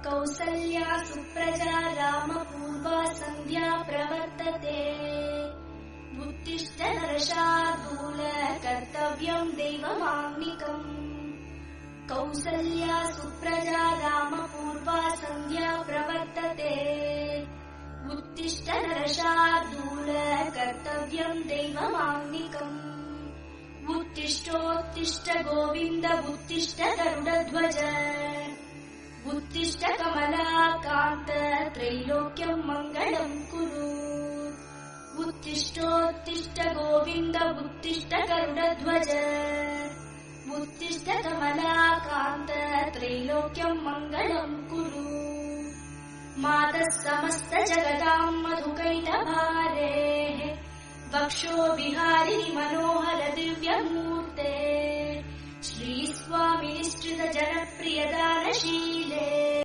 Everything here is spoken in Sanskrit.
कौसल्या सुप्रजा रामपूर्वा सन्ध्या प्रवर्तते उत्तिष्ठ नरशार्दूल कर्तव्यम् दैवमान्निकम् कौसल्या सुप्रजा रामपूर्वा सन्ध्या प्रवर्तते उत्तिष्ठ नरशार्दूल कर्तव्यम् दैवमान्निकम् उत्तिष्ठोत्तिष्ठ गोविन्द उत्तिष्ठ गरुडध्वज उत्तिष्ठ कमलाकान्त त्रैलोक्यम् मङ्गलम् कुरु उत्तिष्ठोत्तिष्ठ गोविन्द उत्तिष्ठ गरुडध्वज उत्तिष्ठ कमलाकान्त त्रैलोक्यम् मङ्गलम् कुरु मातः समस्त जगदाम् मधुकैटभारेः वक्षो विहारिणि मनोहर दिव्यमूर्ते श्रीस्वामिनिश्चित जनप्रियदानशीले